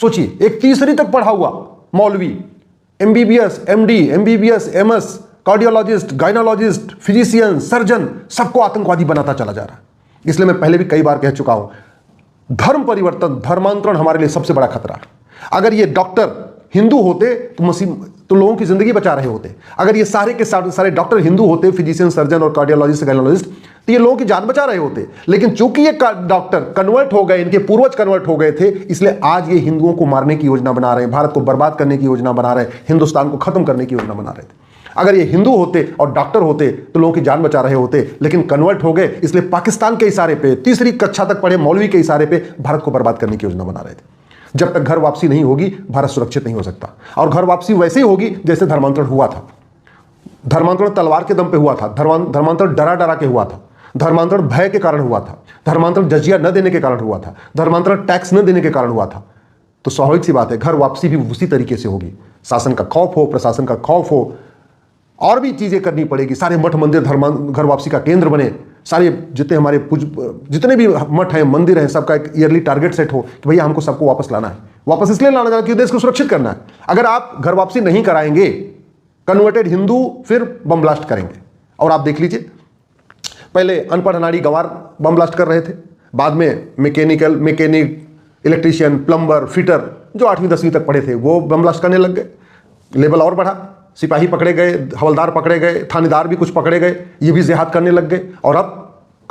सोचिए, एक तीसरी तक पढ़ा हुआ मौलवी, MBBS, MD, MBBS, MS, cardiologist, gynaecologist, physician, surgeon, सबको आतंकवादी बनाता चला जा रहा है। इसलिए मैं पहले भी कई बार कह चुका हूं, धर्म परिवर्तन, धर्मांतरण हमारे लिए सबसे बड़ा खतरा है। अगर ये डॉक्टर हिंदू होते तो लोगों की जिंदगी बचा रहे होते। अगर ये सारे के सारे डॉक्टर हिंदू होते, फिजिशियन, सर्जन और कार्डियोलॉजिस्ट, गायनोलॉजिस्ट, तो ये लोगों की जान बचा रहे होते। लेकिन चूंकि ये डॉक्टर कन्वर्ट हो गए, इनके पूर्वज कन्वर्ट हो गए थे, इसलिए आज ये हिंदुओं को मारने की योजना बना रहे हैं, भारत को बर्बाद करने की योजना बना रहे हैं, हिंदुस्तान को खत्म करने की योजना बना रहे थे। अगर ये हिंदू होते और डॉक्टर होते तो लोगों की जान बचा रहे होते, लेकिन कन्वर्ट हो गए, इसलिए पाकिस्तान के इशारे पे, तीसरी कक्षा तक पढ़े मौलवी के इशारे पे भारत को बर्बाद करने की योजना बना रहे थे। जब तक घर वापसी नहीं होगी, भारत सुरक्षित नहीं हो सकता। और घर वापसी वैसे ही होगी जैसे धर्मांतरण हुआ था। धर्मांतरण तलवार के दम पे हुआ था, धर्मांतरण डरा डरा के हुआ था, धर्मांतरण भय के कारण हुआ था, धर्मांतरण जजिया न देने के कारण हुआ था, धर्मांतरण टैक्स न देने के कारण हुआ था। तो स्वाभाविक सी बात है, घर वापसी भी उसी तरीके से होगी। शासन का खौफ हो, प्रशासन का खौफ हो, और भी चीजें करनी पड़ेगी। सारे मठ मंदिर घर वापसी का केंद्र बने। सारे जितने भी मठ हैं, मंदिर हैं, सबका एक ईयरली टारगेट सेट हो कि भैया हमको सबको वापस लाना है। वापस इसलिए लाना है कि देश को सुरक्षित करना है। अगर आप घर वापसी नहीं कराएंगे, कन्वर्टेड हिंदू फिर बम ब्लास्ट करेंगे। और आप देख लीजिए, पहले अनपढ़ अनाड़ी गंवार बम ब्लास्ट कर रहे थे, बाद में मैकेनिक, इलेक्ट्रीशियन, प्लम्बर, फिटर, जो 8वीं 10वीं तक पढ़े थे वो बम ब्लास्ट करने लग गए। लेवल और बढ़ा, सिपाही पकड़े गए, हवलदार पकड़े गए, थानेदार भी कुछ पकड़े गए, ये भी जिहाद करने लग गए। और अब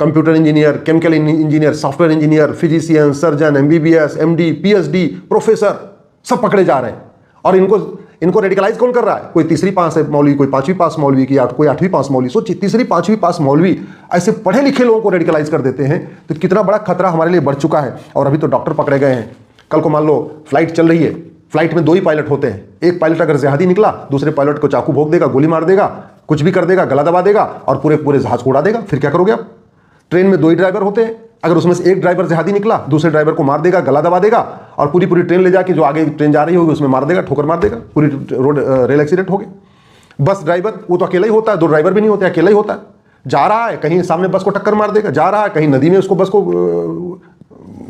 computer engineer, chemical engineer, software engineer, physician, surgeon, MBBS, MD, PhD, professor, सब पकड़े जा रहे हैं। और इनको रेडिकलाइज कौन कर रहा है? कोई तीसरी पास है मौलवी, कोई 5वीं पास मौलवी की, कोई 8वीं पास मौलवी। सोचिए, तीसरी 5वीं पास मौलवी ऐसे पढ़े लिखे लोगों को रेडिकलाइज कर देते हैं, तो कितना बड़ा खतरा हमारे लिए बढ़ चुका है। और अभी तो डॉक्टर पकड़े गए हैं। कल को मान लो फ्लाइट चल रही है, फ्लाइट में 2 ही पायलट होते हैं। एक पायलट अगर जिहादी निकला, दूसरे पायलट को चाकू भोंक देगा, गोली मार देगा, कुछ भी कर देगा, गला दबा देगा और पूरे जहाज को उड़ा देगा। फिर क्या करोगे आप? ट्रेन में 2 ही ड्राइवर होते हैं, अगर उसमें से एक ड्राइवर जिहादी निकला, दूसरे ड्राइवर को मार देगा, गला दबा देगा और पूरी ट्रेन ले जाके जो आगे ट्रेन जा रही होगी उसमें मार देगा, ठोकर मार देगा, पूरी रेल एक्सीडेंट हो गया। बस ड्राइवर वो तो अकेला ही होता है, 2 ड्राइवर भी नहीं होते, अकेला ही होता है। जा रहा है, कहीं सामने बस को टक्कर मार देगा, जा रहा है कहीं नदी में उसको बस को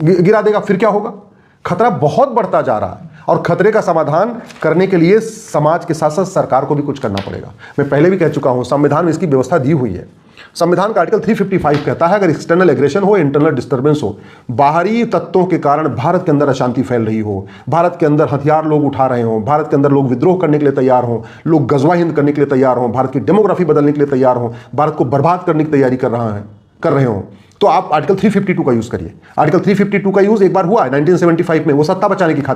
गिरा देगा। फिर क्या होगा? खतरा बहुत बढ़ता जा रहा है। और खतरे का समाधान करने के लिए समाज के साथ साथ सरकार को भी कुछ करना पड़ेगा। मैं पहले भी कह चुका हूं, संविधान में इसकी व्यवस्था दी हुई है। संविधान का आर्टिकल 355 कहता है, अगर एक्सटर्नल एग्रेशन हो, इंटरनल डिस्टर्बेंस हो, बाहरी तत्वों के कारण भारत के अंदर अशांति फैल रही हो, भारत के अंदर हथियार लोग उठा रहे हो, भारत के अंदर लोग विद्रोह करने के लिए तैयार हो, लोग गजवा हिंद करने के लिए तैयार हो, भारत की डेमोग्राफी बदलने के लिए तैयार हो, भारत को बर्बाद करने की तैयारी कर रहे हो, तो आप आर्टिकल 352 का यूज करिए। आर्टिकल 352 का यूज एक बार हुआ है 1975 में, वो सत्ता बचाने की खातिर।